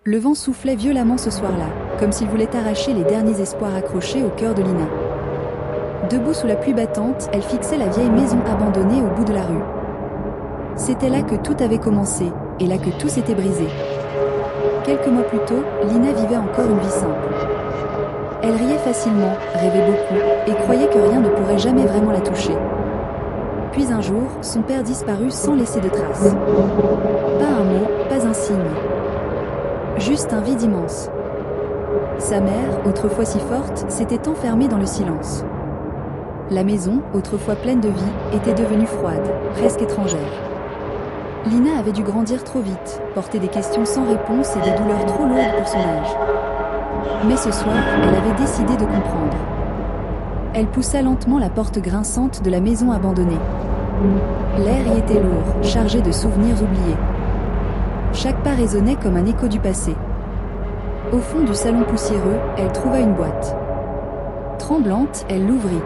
Le vent soufflait violemment ce soir-là, comme s'il voulait arracher les derniers espoirs accrochés au cœur de Lina. Debout sous la pluie battante, elle fixait la vieille maison abandonnée au bout de la rue. C'était là que tout avait commencé, et là que tout s'était brisé. Quelques mois plus tôt, Lina vivait encore une vie simple. Elle riait facilement, rêvait beaucoup, et croyait que rien ne pourrait jamais vraiment la toucher. Puis un jour, son père disparut sans laisser de traces. Pas un mot, pas un signe. Juste un vide immense. Sa mère, autrefois si forte, s'était enfermée dans le silence. La maison, autrefois pleine de vie, était devenue froide, presque étrangère. Lina avait dû grandir trop vite, porter des questions sans réponse et des douleurs trop lourdes pour son âge. Mais ce soir, elle avait décidé de comprendre. Elle poussa lentement la porte grinçante de la maison abandonnée. L'air y était lourd, chargé de souvenirs oubliés. Chaque pas résonnait comme un écho du passé. Au fond du salon poussiéreux, elle trouva une boîte. Tremblante, elle l'ouvrit.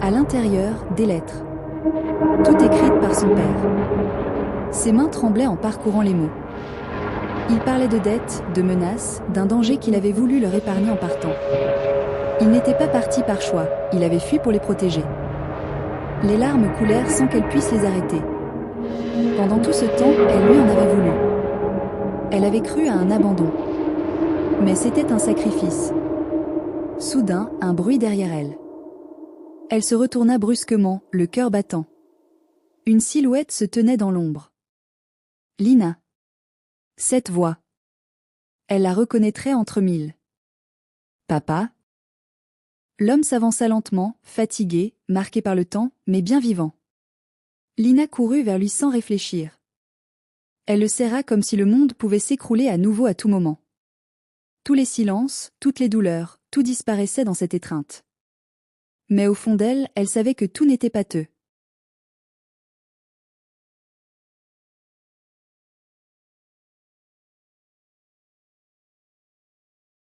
À l'intérieur, des lettres. Toutes écrites par son père. Ses mains tremblaient en parcourant les mots. Il parlait de dettes, de menaces, d'un danger qu'il avait voulu leur épargner en partant. Il n'était pas parti par choix, il avait fui pour les protéger. Les larmes coulèrent sans qu'elle puisse les arrêter. Pendant tout ce temps, elle lui en avait voulu. Elle avait cru à un abandon. Mais c'était un sacrifice. Soudain, un bruit derrière elle. Elle se retourna brusquement, le cœur battant. Une silhouette se tenait dans l'ombre. Lina. Cette voix. Elle la reconnaîtrait entre mille. Papa? L'homme s'avança lentement, fatigué, marqué par le temps, mais bien vivant. Lina courut vers lui sans réfléchir. Elle le serra comme si le monde pouvait s'écrouler à nouveau à tout moment. Tous les silences, toutes les douleurs, tout disparaissait dans cette étreinte. Mais au fond d'elle, elle savait que tout n'était pas eux.